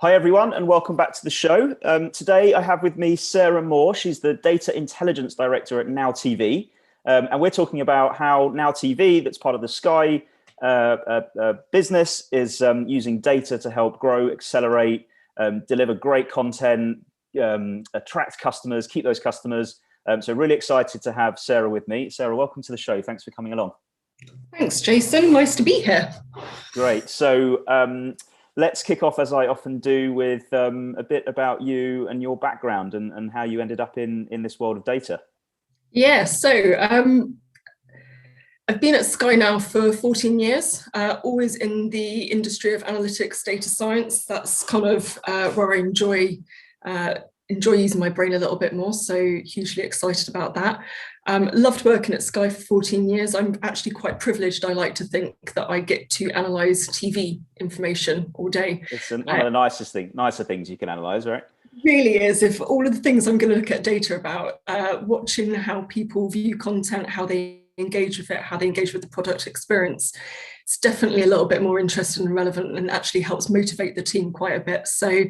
Hi everyone, and welcome back to the show. Today I have with me Sarah Moore. She's the Data Intelligence Director at Now TV. And we're talking about how Now TV, that's part of the Sky business, is using data to help grow, accelerate, deliver great content, attract customers, keep those customers. So really excited to have Sarah with me. Sarah, welcome to the show. Thanks for coming along. Thanks, Jason. Nice to be here. Great. So let's kick off, as I often do, with a bit about you and your background and how you ended up in this world of data. Yeah, so I've been at Sky now for 14 years, always in the industry of analytics, data science. That's kind of where I enjoy using my brain a little bit more, so hugely excited about that. Loved working at Sky for 14 years. I'm actually quite privileged. I like to think that I get to analyse TV information all day. It's one of the nicer things you can analyse, right? Really is. If all of the things I'm going to look at data about, watching how people view content, how they engage with it, how they engage with the product experience, it's definitely a little bit more interesting and relevant, and actually helps motivate the team quite a bit. So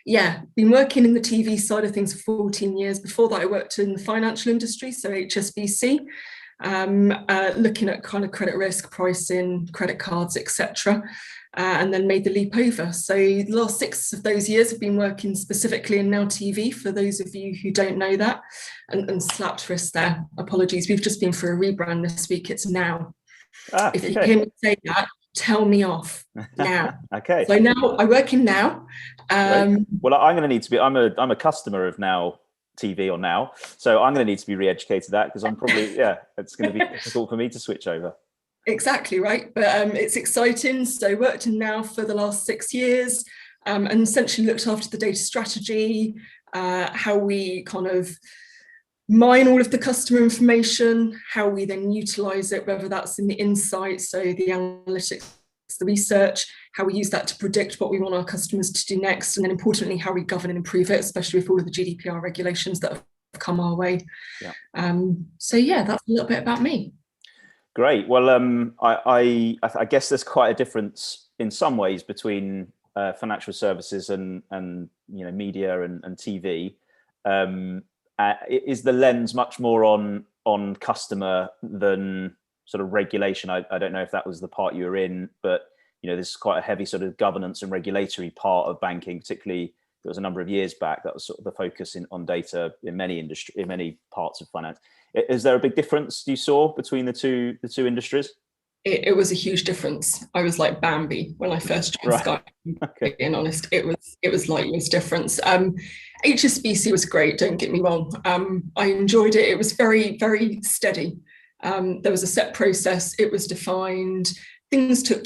yeah, been working in the TV side of things for 14 years. Before that, I worked in the financial industry, so HSBC, looking at kind of credit risk, pricing, credit cards, etc. And then made the leap over. So the last 6 of those years have been working specifically in Now TV, for those of you who don't know that, and slapped wrist there. Apologies, we've just been for a rebrand this week. It's Now. If you hear me say that, tell me off now. Okay. So now I work in Now. Well, I'm going to need to be. I'm a customer of Now TV or Now, so I'm going to need to be re-educated that, because I'm probably it's going to be difficult for me to switch over. Exactly right, but it's exciting. So worked in Now for the last 6 years, and essentially looked after the data strategy, how we kind of mine all of the customer information, how we then utilize it, whether that's in the insights, so the analytics, the research, how we use that to predict what we want our customers to do next, and then importantly, how we govern and improve it, especially with all of the GDPR regulations that have come our way. Yeah. So yeah, that's a little bit about me. Great. Well, I guess there's quite a difference in some ways between financial services and media and TV. Is the lens much more on customer than sort of regulation? I don't know if that was the part you were in, but there's quite a heavy sort of governance and regulatory part of banking, particularly. There was a number of years back that was sort of the focus on data in many parts of finance. Is there a big difference you saw between the two industries? It was a huge difference. I was like Bambi when I first joined Sky. Okay. Being honest, it was like this difference. HSBC was great. Don't get me wrong. I enjoyed it. It was very, very steady. There was a set process. It was defined. Things took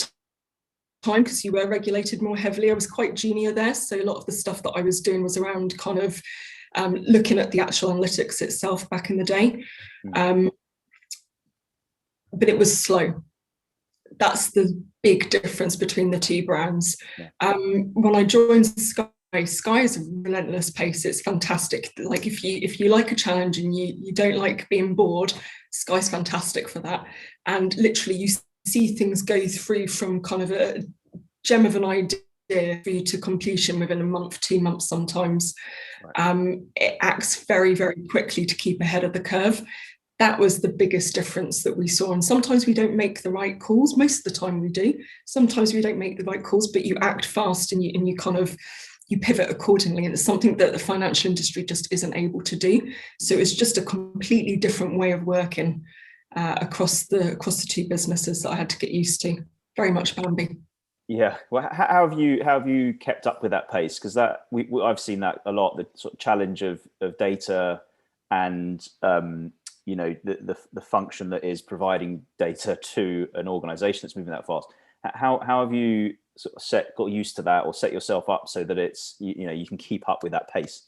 time because you were regulated more heavily. I was quite junior there, so a lot of the stuff that I was doing was around kind of looking at the actual analytics itself back in the day. But it was slow. That's the big difference between the two brands. Yeah. When I joined Sky is a relentless pace. It's fantastic. Like if you like a challenge and you don't like being bored, Sky's fantastic for that. And literally you see things go through from kind of a gem of an idea for you to completion within a month, 2 months sometimes. Right. It acts very, very quickly to keep ahead of the curve. That was the biggest difference that we saw. And sometimes we don't make the right calls. Most of the time we do. Sometimes we don't make the right calls, but you act fast and you kind of pivot accordingly. And it's something that the financial industry just isn't able to do. So it's just a completely different way of working across the two businesses that I had to get used to. Very much Bambi. Yeah. Well, how have you kept up with that pace? Because I've seen that a lot. The sort of challenge of data and the function that is providing data to an organization that's moving that fast. How have you sort of got used to that, or set yourself up so that it's you can keep up with that pace?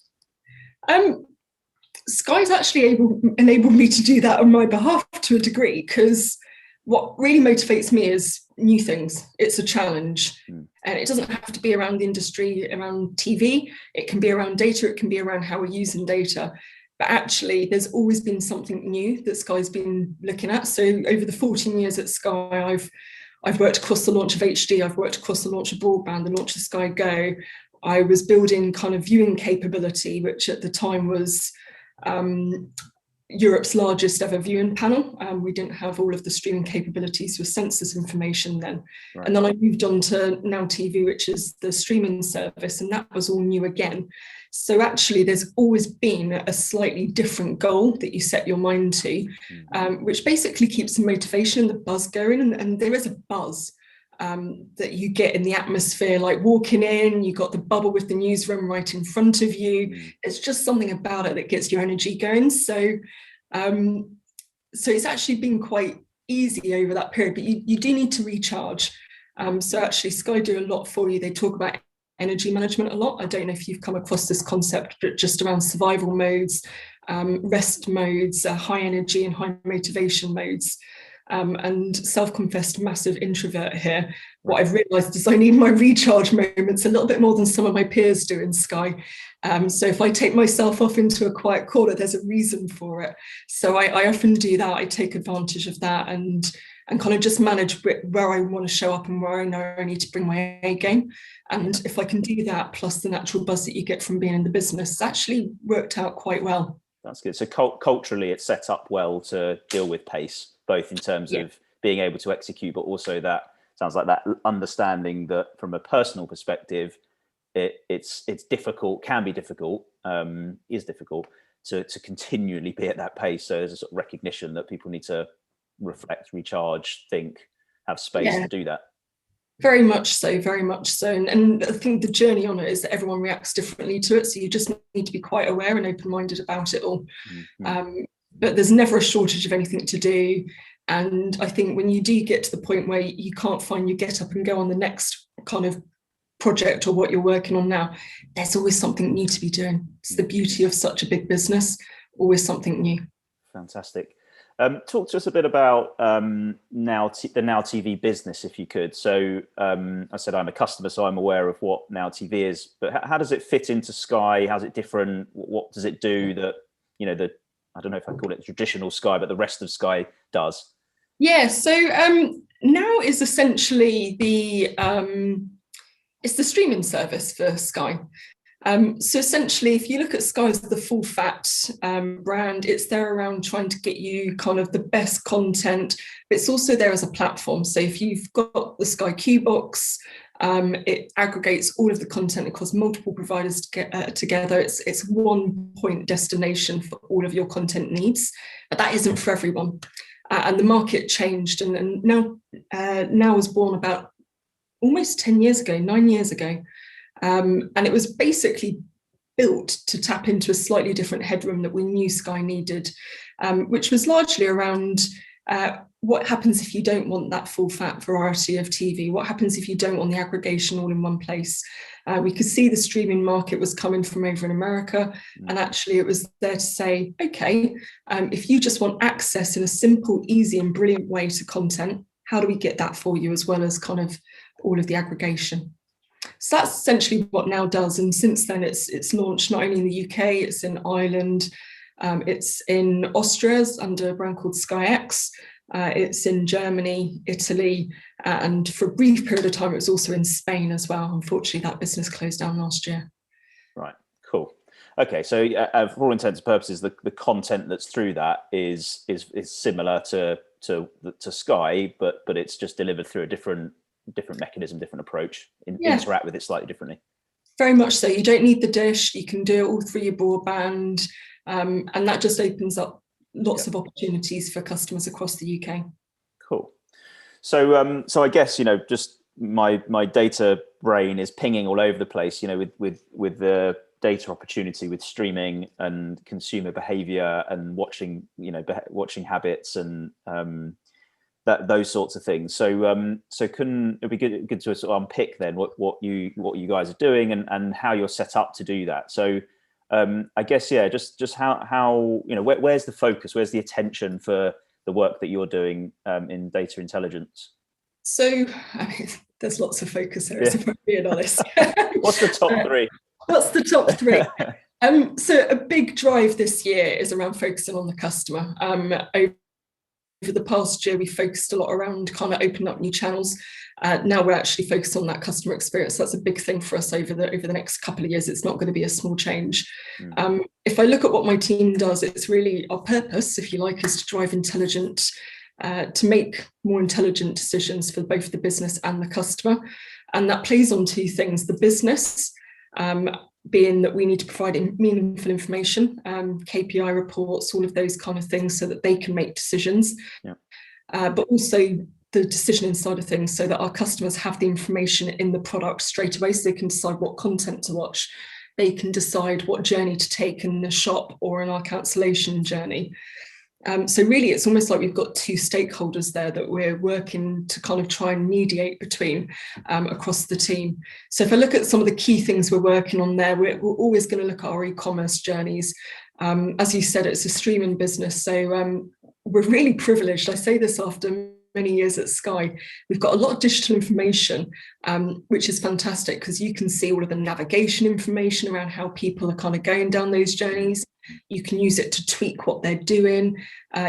Sky's actually enabled me to do that on my behalf to a degree, because what really motivates me is new things. It's a challenge, and it doesn't have to be around the industry, around TV. It can be around data. It can be around how we're using data. But actually, there's always been something new that Sky's been looking at. So over the 14 years at Sky, I've worked across the launch of HD. I've worked across the launch of broadband, the launch of Sky Go. I was building kind of viewing capability, which at the time was Europe's largest ever viewing panel. We didn't have all of the streaming capabilities with census information then. Right. And then I moved on to Now TV, which is the streaming service, and that was all new again. So actually there's always been a slightly different goal that you set your mind to, which basically keeps the motivation and the buzz going. And there is a buzz that you get in the atmosphere, like walking in, you got the bubble with the newsroom right in front of you. It's just something about it that gets your energy going. So it's actually been quite easy over that period, but you do need to recharge. So actually Sky do a lot for you. They talk about energy management a lot. I don't know if you've come across this concept, but just around survival modes, rest modes, high energy and high motivation modes. And self-confessed massive introvert here. What I've realised is I need my recharge moments a little bit more than some of my peers do in Sky. So if I take myself off into a quiet corner, there's a reason for it. So I often do that. I take advantage of that and kind of just manage where I want to show up and where I know I need to bring my A game. And if I can do that, plus the natural buzz that you get from being in the business, it's actually worked out quite well. That's good. So culturally, it's set up well to deal with pace, both in terms of being able to execute, but also that sounds like that understanding that from a personal perspective, it's difficult, can be difficult, is difficult to continually be at that pace. So there's a sort of recognition that people need to reflect, recharge, think, have space to do that. Very much so, very much so. And I think the journey on it is that everyone reacts differently to it. So you just need to be quite aware and open-minded about it all. But there's never a shortage of anything to do. And I think when you do get to the point where you can't find your get up and go on the next kind of project or what you're working on now, there's always something new to be doing. It's the beauty of such a big business, always something new. Fantastic. Talk to us a bit about the Now TV business, if you could. So I said I'm a customer, so I'm aware of what Now TV is, but how does it fit into Sky? How's it different? What does it do that, I don't know if I call it traditional Sky, but the rest of Sky does? Yeah, so Now is essentially it's the streaming service for Sky. So essentially, if you look at Sky as the full fat brand, it's there around trying to get you kind of the best content, but it's also there as a platform. So if you've got the Sky Q box, it aggregates all of the content across multiple providers together. It's one point destination for all of your content needs, but that isn't for everyone. And the market changed, and Now was born about almost 10 years ago, 9 years ago. And it was basically built to tap into a slightly different headroom that we knew Sky needed, which was largely around what happens if you don't want that full fat variety of TV? What happens if you don't want the aggregation all in one place? We could see the streaming market was coming from over in America, and actually it was there to say, okay, if you just want access in a simple, easy and brilliant way to content, how do we get that for you, as well as kind of all of the aggregation? So that's essentially what Now does. And since then, it's launched not only in the UK, it's in Ireland, it's in Austria under a brand called Sky X, it's in Germany, Italy, and for a brief period of time, it was also in Spain as well. Unfortunately, that business closed down last year. Right, cool. Okay, so for all intents and purposes, the content that's through that is similar to Sky, but it's just delivered through a different mechanism, different approach, interact with it slightly differently. Very much so. You don't need the dish. You can do it all through your broadband, and that just opens up lots of opportunities for customers across the UK. Cool. So I guess just my data brain is pinging all over the place. With the data opportunity with streaming and consumer behavior and watching habits and those sorts of things. So it'd be good to sort of unpick then what you guys are doing and how you're set up to do that. So I guess just how where's the focus, where's the attention for the work that you're doing in data intelligence? So there's lots of focus there, if I'm being honest. What's the top three? What's the top three? So a big drive this year is around focusing on the customer. Over the past year, we focused a lot around kind of opening up new channels. Now we're actually focused on that customer experience. That's a big thing for us over the next couple of years. It's not going to be a small change. If I look at what my team does, it's really our purpose, if you like, is to drive intelligent, to make more intelligent decisions for both the business and the customer. And that plays on two things: the business, being that we need to provide meaningful information, KPI reports, all of those kind of things, so that they can make decisions. But also the decisioning side of things, so that our customers have the information in the product straight away, so they can decide what content to watch. They can decide what journey to take in the shop or in our cancellation journey. So really, it's almost like we've got two stakeholders there that we're working to kind of try and mediate between across the team. So if I look at some of the key things we're working on there, we're always going to look at our e-commerce journeys. As you said, it's a streaming business, so we're really privileged. I say this after many years at Sky. We've got a lot of digital information, which is fantastic, because you can see all of the navigation information around how people are kind of going down those journeys. You can use it to tweak what they're doing.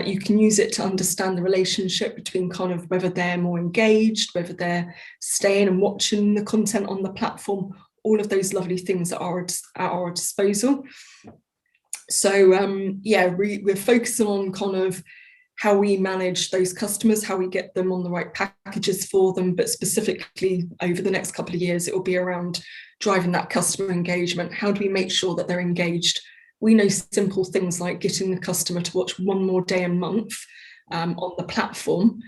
You can use it to understand the relationship between kind of whether they're more engaged, whether they're staying and watching the content on the platform, all of those lovely things that are at our disposal. So yeah, we're focusing on kind of how we manage those customers, how we get them on the right packages for them, but specifically over the next couple of years, it will be around driving that customer engagement. How do we make sure that they're engaged? We know simple things like getting the customer to watch one more day a month on the platform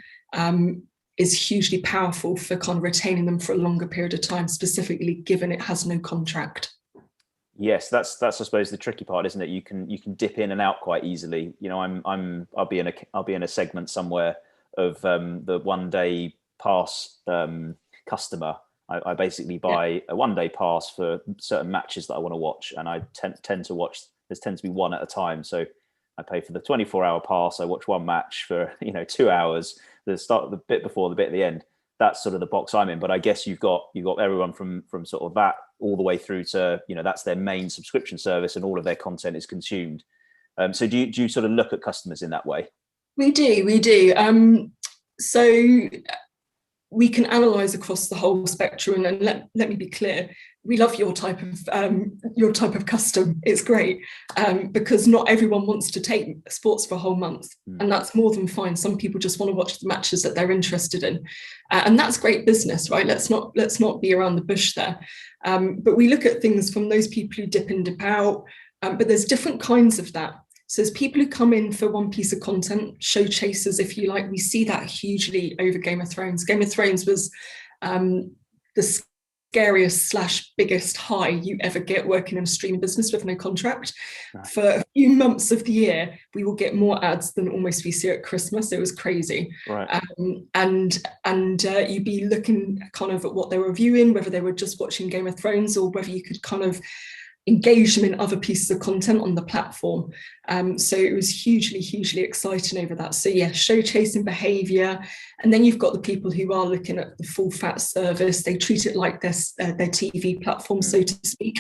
is hugely powerful for kind of retaining them for a longer period of time, specifically given it has no contract. Yes, that's I suppose the tricky part, isn't it? You can dip in and out quite easily. You know, I'll be in a segment somewhere of the 1 day pass customer. I basically buy a 1 day pass for certain matches that I want to watch, and I tend to watch. There tends to be one at a time, so I pay for the 24-hour pass. I watch one match for 2 hours. The start, the bit before, the bit at the end. That's sort of the box I'm in. But I guess you've got everyone from sort of that all the way through to that's their main subscription service, and all of their content is consumed. So do you sort of look at customers in that way? We do. So we can analyze across the whole spectrum, and let me be clear, we love your type of custom. It's great, because not everyone wants to take sports for a whole month, and that's more than fine. Some people just want to watch the matches that they're interested in, and that's great business, right? Let's not be around the bush there. But we look at things from those people who dip in, dip out, but there's different kinds of that. So there's people who come in for one piece of content, show chasers, if you like. We see that hugely over Game of Thrones. Game of Thrones was the scariest / biggest high you ever get working in a streaming business with no contract. Right. For a few months of the year, we will get more ads than almost we see at Christmas. It was crazy. Right. And you'd be looking kind of at what they were viewing, whether they were just watching Game of Thrones or whether you could kind of engage them in other pieces of content on the platform. So it was hugely exciting over that. So yeah, show chasing behavior. And then you've got the people who are looking at the full fat service. They treat it like their TV platform, so to speak.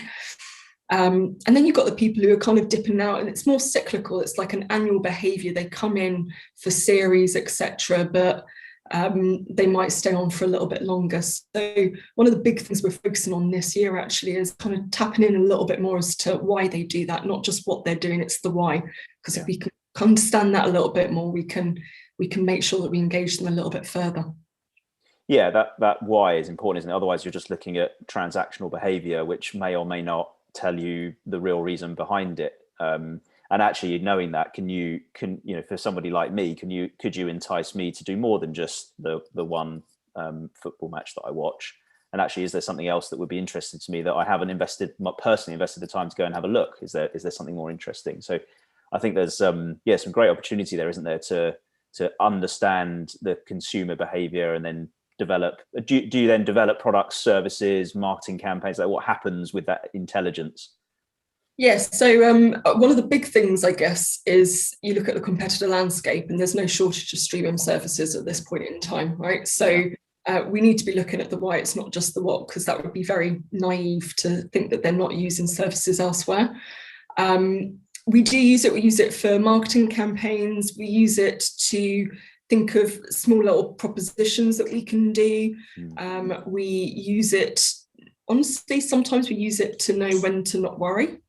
And then you've got the people who are kind of dipping out, and it's more cyclical. It's like an annual behavior. They come in for series, etc., but they might stay on for a little bit longer. So one of the big things we're focusing on this year actually is kind of tapping in a little bit more as to why they do that, not just what they're doing, it's the why. Because if we can understand that a little bit more, we can make sure that we engage them a little bit further. Yeah, that why is important, isn't it? Otherwise you're just looking at transactional behavior, which may or may not tell you the real reason behind it. And actually, knowing that, for somebody like me, could you entice me to do more than just the one football match that I watch? And actually, is there something else that would be interesting to me that I haven't personally invested the time to go and have a look? Is there something more interesting? So I think there's some great opportunity there, isn't there, to understand the consumer behavior and then develop. Do you then develop products, services, marketing campaigns? Like, what happens with that intelligence? Yes, so one of the big things, I guess, is you look at the competitor landscape, and there's no shortage of streaming services at this point in time, right? So we need to be looking at the why, it's not just the what, because that would be very naive to think that they're not using services elsewhere. We do use it. We use it for marketing campaigns. We use it to think of small little propositions that we can do. We use it, honestly, sometimes we use it to know when to not worry.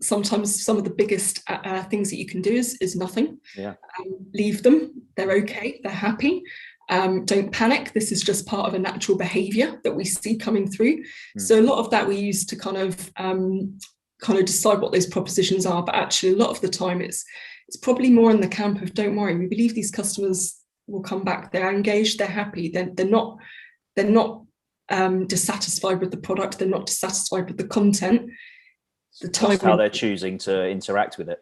Sometimes some of the biggest things that you can do is nothing. Leave them, they're okay, they're happy. Don't panic, this is just part of a natural behavior that we see coming through. So a lot of that we use to kind of decide what those propositions are, but actually a lot of the time it's probably more in the camp of don't worry, we believe these customers will come back, they're engaged, they're happy, they're not dissatisfied with the product, they're not dissatisfied with the content. That's how they're choosing to interact with it.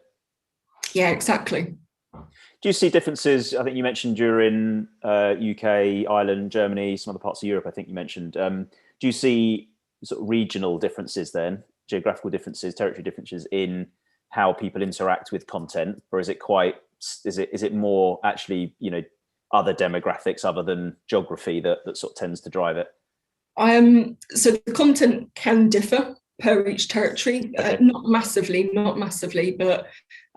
Yeah, exactly. Do you see differences? I think you mentioned during UK, Ireland, Germany, some other parts of Europe, I think you mentioned. Do you see sort of regional differences then, geographical differences, territory differences in how people interact with content? Or is it is it more actually, other demographics other than geography that sort of tends to drive it? So the content can differ per each territory, not massively, but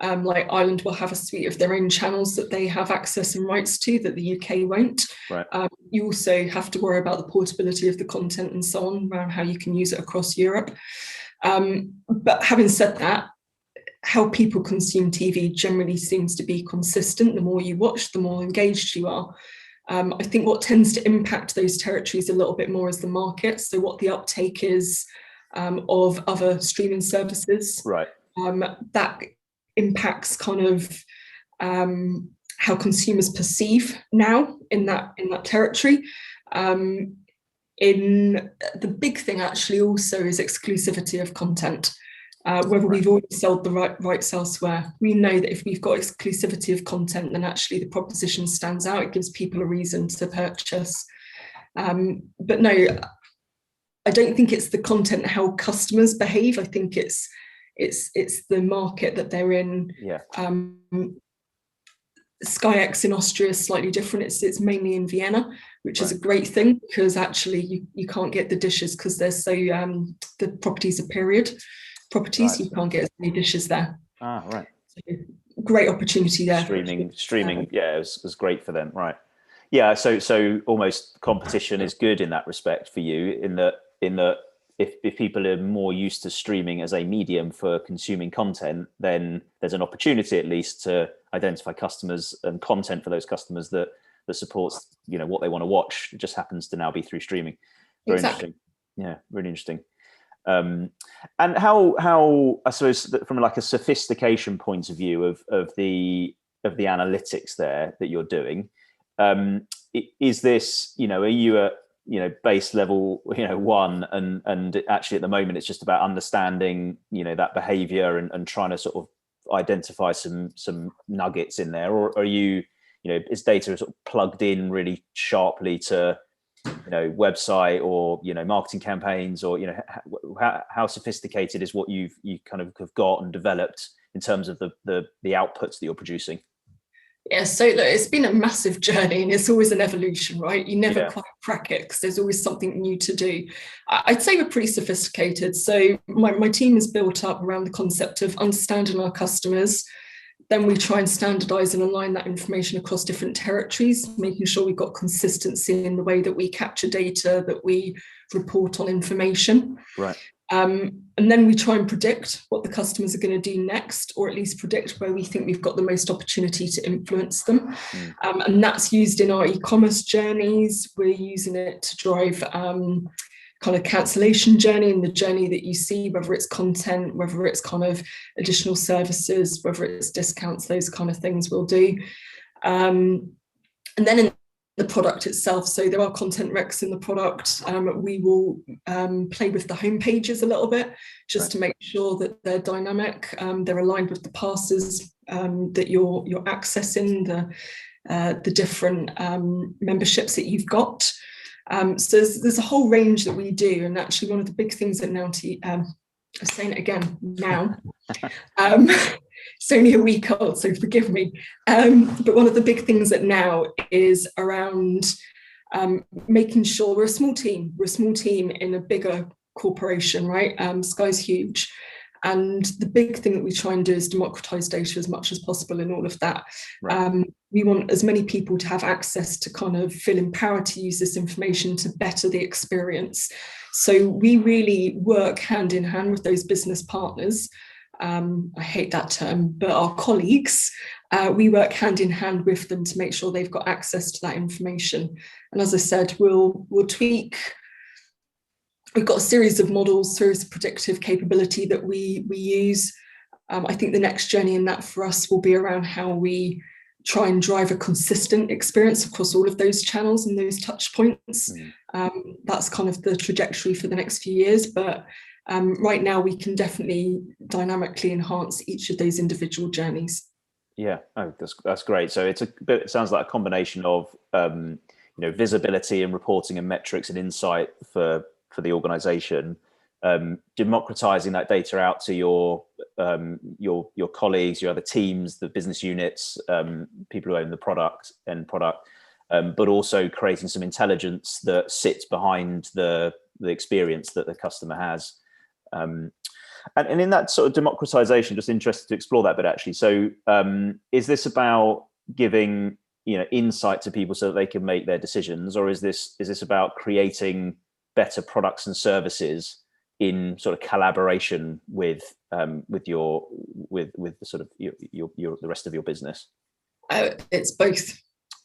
like Ireland will have a suite of their own channels that they have access and rights to that the UK won't. Right. You also have to worry about the portability of the content and so on, around how you can use it across Europe. But having said that, how people consume TV generally seems to be consistent. The more you watch, the more engaged you are. I think what tends to impact those territories a little bit more is the market. So what the uptake is of other streaming services. Right. That impacts kind of how consumers perceive now in that territory. In the big thing actually also is exclusivity of content. Whether we've already sold the rights elsewhere, we know that if we've got exclusivity of content, then actually the proposition stands out. It gives people a reason to purchase. But no, I don't think it's the content, how customers behave. I think it's the market that they're in. Yeah. Sky X in Austria is slightly different. It's mainly in Vienna, which is a great thing, because actually you can't get the dishes because they're so the properties are period properties. Right. You can't get as many dishes there. Right. So, great opportunity there. Streaming, yeah, it was great for them, right? Yeah, so almost competition is good in that respect for you, in that if people are more used to streaming as a medium for consuming content, then there's an opportunity at least to identify customers and content for those customers that supports what they want to watch. It just happens to now be through streaming. Very interesting. Yeah, really interesting. And how I suppose from like a sophistication point of view of the analytics there that you're doing, is this are you at base level 1 and actually at the moment it's just about understanding that behavior and trying to sort of identify some nuggets in there, or are you is data sort of plugged in really sharply to website or marketing campaigns, or how sophisticated is what you kind of have got and developed in terms of the outputs that you're producing? Yeah, so look, it's been a massive journey, and it's always an evolution, right? You never quite crack it because there's always something new to do. I'd say we're pretty sophisticated. So my team is built up around the concept of understanding our customers. Then we try and standardize and align that information across different territories, making sure we've got consistency in the way that we capture data, that we report on information. Right. And then we try and predict what the customers are going to do next, or at least predict where we think we've got the most opportunity to influence them. And that's used in our e-commerce journeys. We're using it to drive kind of cancellation journey, and the journey that you see, whether it's content, whether it's kind of additional services, whether it's discounts, those kind of things we'll do. And then in the product itself, so there are content recs in the product. We will play with the home pages a little bit, just to make sure that they're dynamic, they're aligned with the passes that you're accessing, the different memberships that you've got. So there's a whole range that we do, and actually one of the big things that now, I'm saying it again now, it's only a week old, so forgive me, but one of the big things that now is around making sure we're a small team in a bigger corporation, right? Sky's huge. And the big thing that we try and do is democratize data as much as possible in all of that. Right. We want as many people to have access to kind of feel empowered to use this information to better the experience. So we really work hand in hand with those business partners. I hate that term, but our colleagues, we work hand in hand with them to make sure they've got access to that information. And as I said, we'll tweak. We've got a series of models, series of predictive capability that we use. I think the next journey in that for us will be around how we try and drive a consistent experience across all of those channels and those touch points. That's kind of the trajectory for the next few years, but right now we can definitely dynamically enhance each of those individual journeys. Yeah, oh, that's great. So it sounds like a combination of visibility and reporting and metrics and insight for the organization, democratizing that data out to your colleagues, your other teams, the business units, people who own the product, but also creating some intelligence that sits behind the experience that the customer has. And in that sort of democratization, just interested to explore that bit actually. So is this about giving insight to people so that they can make their decisions, or is this about creating better products and services in sort of collaboration with the sort of the rest of your business? It's both.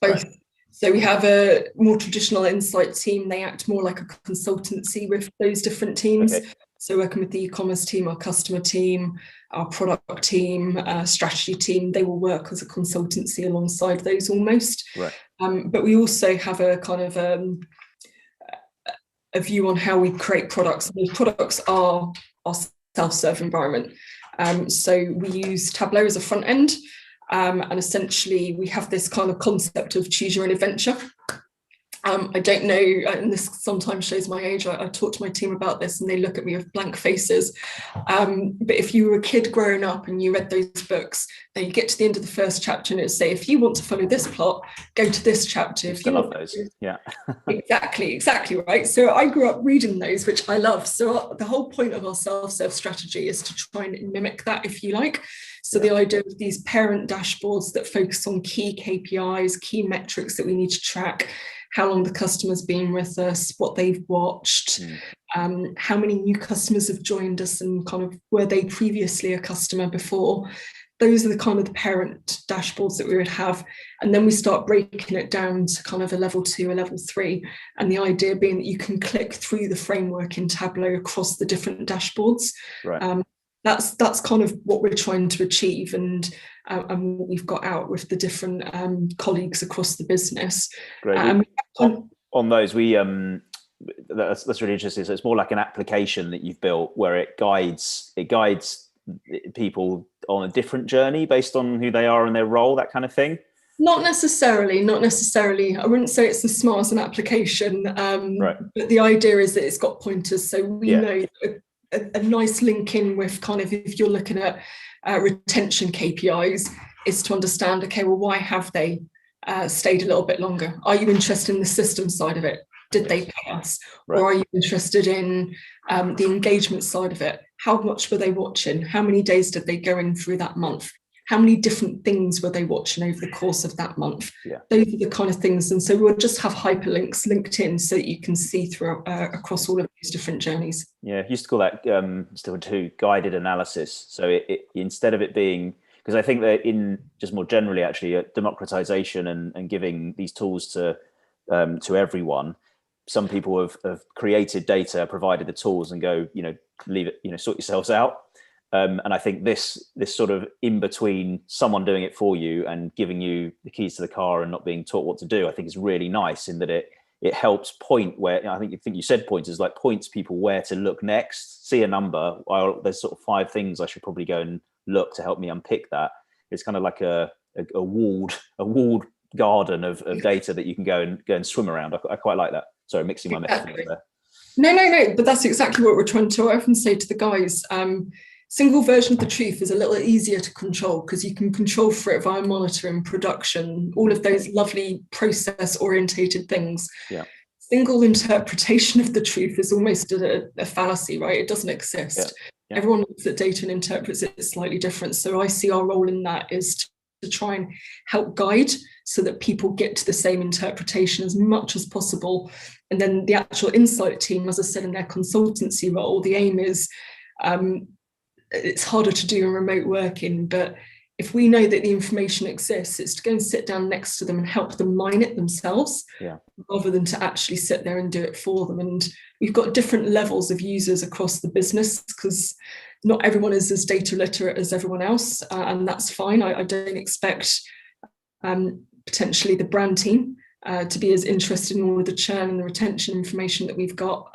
Right. So we have a more traditional insight team. They act more like a consultancy with those different teams. Okay. So working with the e-commerce team, our customer team, our product team, strategy team, they will work as a consultancy alongside those almost. Right. But we also have a kind of a view on how we create products. Those products are our self-serve environment. So we use Tableau as a front end. And essentially we have this kind of concept of choose your own adventure. I don't know, and this sometimes shows my age, I talk to my team about this and they look at me with blank faces. But if you were a kid growing up and you read those books, then you get to the end of the first chapter and it would say, if you want to follow this plot, go to this chapter. If you love those, yeah. Exactly, right. So I grew up reading those, which I love. So the whole point of our self-serve strategy is to try and mimic that, if you like. So the idea of these parent dashboards that focus on key KPIs, key metrics that we need to track, how long the customer's been with us, what they've watched, how many new customers have joined us and kind of were they previously a customer before. Those are the kind of the parent dashboards that we would have. And then we start breaking it down to kind of a level 2, a level 3. And the idea being that you can click through the framework in Tableau across the different dashboards. Right. That's kind of what we're trying to achieve and what we've got out with the different colleagues across the business. Great. On those, that's really interesting. So it's more like an application that you've built where it guides people on a different journey based on who they are and their role, that kind of thing. Not necessarily. I wouldn't say it's as smart as an application, right. But the idea is that it's got pointers. So we know a nice link in with kind of, if you're looking at retention KPIs, is to understand, okay, well, why have they stayed a little bit longer? Are you interested in the system side of it? Did they pay us? Right. Or are you interested in the engagement side of it? How much were they watching? How many days did they go in through that month? How many different things were they watching over the course of that month? Yeah. Those are the kind of things. And so we'll just have hyperlinks linked in so that you can see through across all of these different journeys. Yeah, I used to call that still too guided analysis. So it instead of it being, because I think that in just more generally, actually, democratization and giving these tools to everyone, some people have created data, provided the tools and go, leave it, sort yourselves out. And I think this sort of in between someone doing it for you and giving you the keys to the car and not being taught what to do, I think is really nice in that it helps point where, I think you said pointers, like points people where to look next, see a number. There's sort of 5 things I should probably go and look to help me unpick that. It's kind of like a walled garden of data that you can go and swim around. I quite like that. Sorry, mixing my metaphors there. No, but that's exactly what we're trying to often say to the guys. Single version of the truth is a little easier to control because you can control for it via monitoring, production, all of those lovely process orientated things. Yeah. Single interpretation of the truth is almost a fallacy, right? It doesn't exist. Everyone looks at data and interprets it slightly different. So I see our role in that is to try and help guide so that people get to the same interpretation as much as possible. And then the actual insight team, as I said, in their consultancy role, the aim is, it's harder to do in remote working, but if we know that the information exists, it's to go and sit down next to them and help them mine it themselves, rather than to actually sit there and do it for them. And we've got different levels of users across the business, because not everyone is as data literate as everyone else, and that's fine. I don't expect potentially the brand team to be as interested in all of the churn and the retention information that we've got.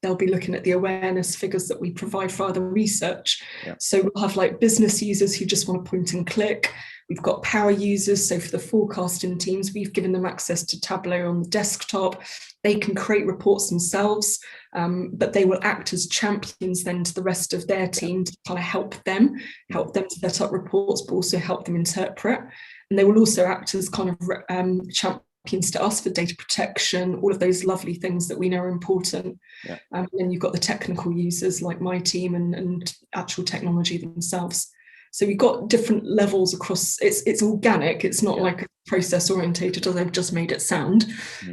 They'll be looking at the awareness figures that we provide for other research. So we'll have like business users who just want to point and click. We've got power users. So for the forecasting teams, we've given them access to Tableau on the desktop. They can create reports themselves, but they will act as champions then to the rest of their team to kind of help them to set up reports, but also help them interpret. And they will also act as kind of champions to us for data protection, all of those lovely things that we know are important. And then you've got the technical users like my team and actual technology themselves. So we've got different levels across. It's organic. It's not like process orientated as I've just made it sound.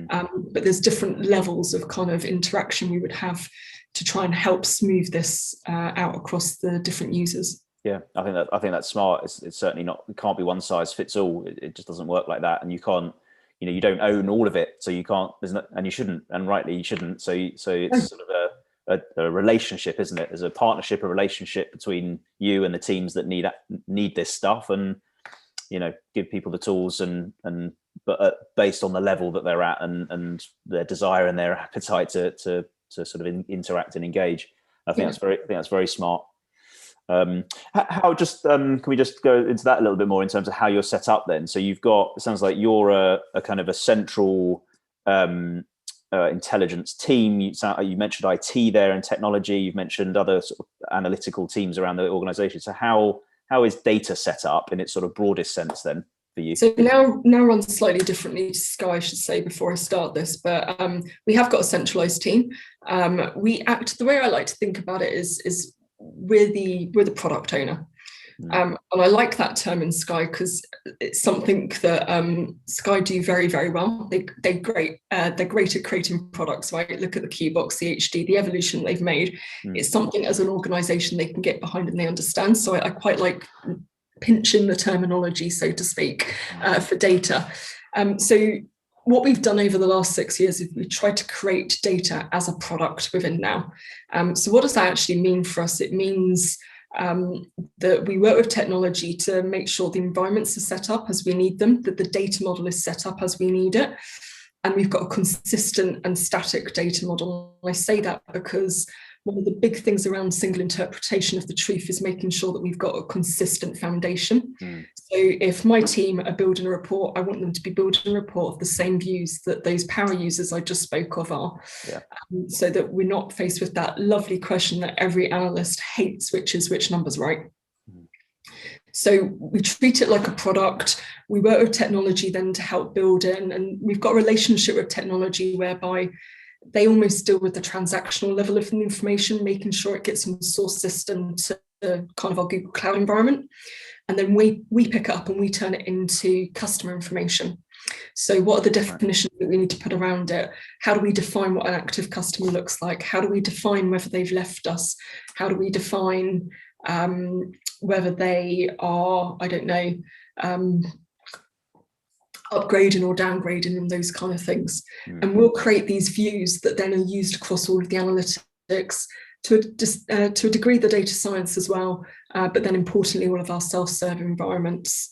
But there's different levels of kind of interaction we would have to try and help smooth this out across the different users. Yeah, I think that's smart. It's certainly not. It can't be one size fits all. It just doesn't work like that, and you can't. You don't own all of it, so you can't. And you shouldn't, and rightly you shouldn't. So it's sort of a relationship, isn't it? There's a partnership, a relationship between you and the teams that need this stuff, and give people the tools but based on the level that they're at and their desire and their appetite to sort of interact and engage. I think that's very smart. How can we just go into that a little bit more in terms of how you're set up then? So it sounds like you're a kind of a central intelligence team. You mentioned IT there and technology. You've mentioned other sort of analytical teams around the organization. So how is data set up in its sort of broadest sense then for you? So now runs slightly differently to Sky, I should say, before I start this, but we have got a centralized team. The way I like to think about it is we're the product owner. And I like that term in Sky because it's something that Sky do very, very well. They're great at creating products, right? Look at the Qbox, the HD, the evolution they've made. It's something as an organization they can get behind and they understand. So I quite like pinching the terminology, so to speak, for data. So what we've done over the last 6 years is we've tried to create data as a product within Now. So what does that actually mean for us? It means that we work with technology to make sure the environments are set up as we need them, that the data model is set up as we need it. And we've got a consistent and static data model. I say that because one of the big things around single interpretation of the truth is making sure that we've got a consistent foundation. So if my team are building a report, I want them to be building a report of the same views that those power users I just spoke of are. So that we're not faced with that lovely question that every analyst hates, which is which number's right. So we treat it like a product. We work with technology then to help build in, and we've got a relationship with technology whereby they almost deal with the transactional level of the information, making sure it gets from the source system to kind of our Google Cloud environment. And then we pick it up and we turn it into customer information. So what are the definitions that we need to put around it? How do we define what an active customer looks like? How do we define whether they've left us? How do we define whether they are, I don't know, upgrading or downgrading and those kind of things. And we'll create these views that then are used across all of the analytics, to a degree the data science as well, but then importantly all of our self-serve environments.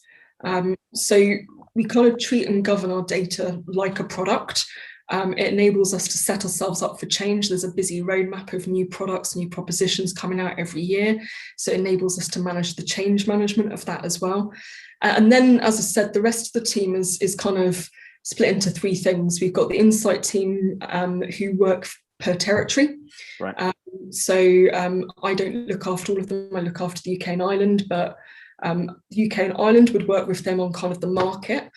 So we kind of treat and govern our data like a product. It enables us to set ourselves up for change. There's a busy roadmap of new products, new propositions coming out every year. So it enables us to manage the change management of that as well. And then, as I said, the rest of the team is kind of split into three things. We've got the insight team who work per territory. Right. So I don't look after all of them. I look after the UK and Ireland, but the UK and Ireland would work with them on kind of the market.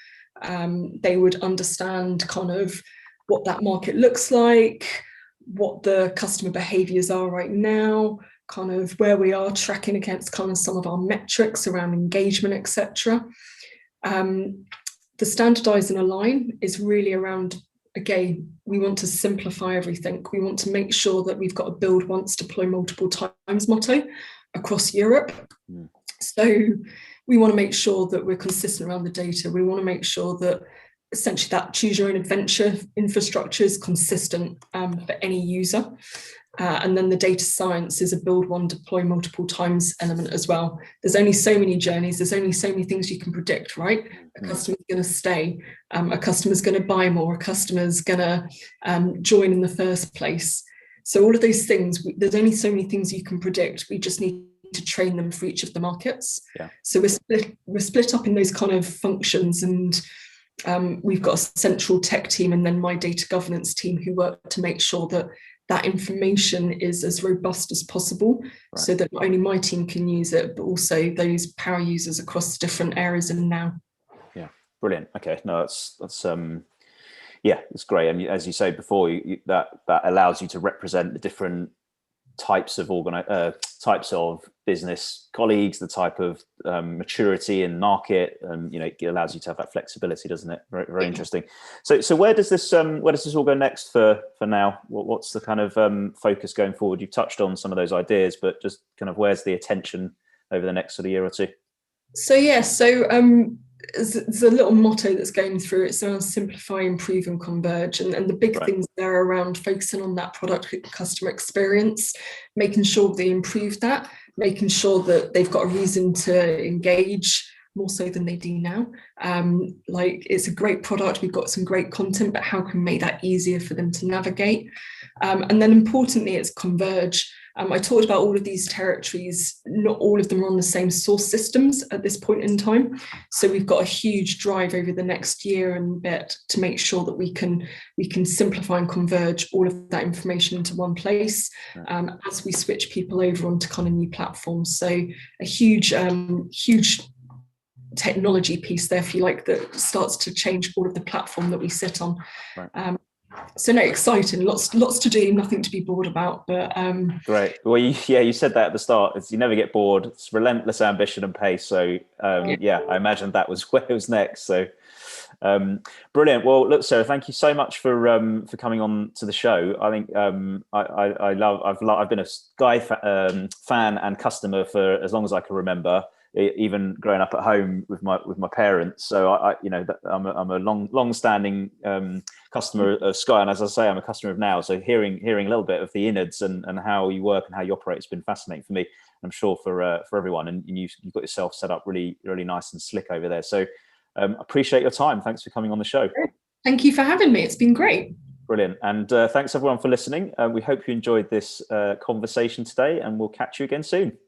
They would understand kind of what that market looks like, what the customer behaviours are right now, kind of where we are tracking against kind of some of our metrics around engagement, etc. The standardize and align is really around, again, we want to simplify everything. We want to make sure that we've got a build once, deploy multiple times motto across Europe. So we want to make sure that we're consistent around the data. We want to make sure that essentially that choose your own adventure infrastructure is consistent for any user. And then the data science is a build one, deploy multiple times element as well. There's only so many journeys. There's only so many things you can predict, right? A customer's going to stay. A customer's going to buy more. A customer's going to join in the first place. So all of those things, there's only so many things you can predict. We just need to train them for each of the markets. Yeah. So we're split up in those kind of functions, and we've got a central tech team and then my data governance team who work to make sure that that information is as robust as possible, so that not only my team can use it, but also those power users across different areas and now. Yeah, brilliant. Okay, no, that's yeah, it's great. And as you say before, that allows you to represent the different types of types of business colleagues, the type of maturity in market, and it allows you to have that flexibility, doesn't it? Very, very interesting. So where does this all go next for now? What's the kind of focus going forward? You've touched on some of those ideas, but just kind of where's the attention over the next sort of year or two? So yeah, there's a little motto that's going through. It's around simplify, improve, and converge. And the big things there are around focusing on that product customer experience, making sure they improve that, making sure that they've got a reason to engage more so than they do now. Like, it's a great product, we've got some great content, but how can we make that easier for them to navigate? And then importantly, it's converge. I talked about all of these territories. Not all of them are on the same source systems at this point in time. So we've got a huge drive over the next year and bit to make sure that we can simplify and converge all of that information into one place as we switch people over onto kind of new platforms. So a huge technology piece there, if you like, that starts to change all of the platform that we sit on. So no, exciting, lots to do, nothing to be bored about. But great. Well, you said that at the start. You never get bored. It's relentless ambition and pace. So yeah, I imagined that was where it was next. So brilliant. Well, look, Sarah, thank you so much for coming on to the show. I think I've been a Sky fan and customer for as long as I can remember, even growing up at home with my parents. So I'm a long-standing customer of Sky, and as I say, I'm a customer of Now. So hearing a little bit of the innards and how you work and how you operate has been fascinating for me. I'm sure for everyone. And you've got yourself set up really, really nice and slick over there. So appreciate your time. Thanks for coming on the show. Thank you for having me. It's been great. Brilliant. And thanks everyone for listening. We hope you enjoyed this conversation today, and we'll catch you again soon.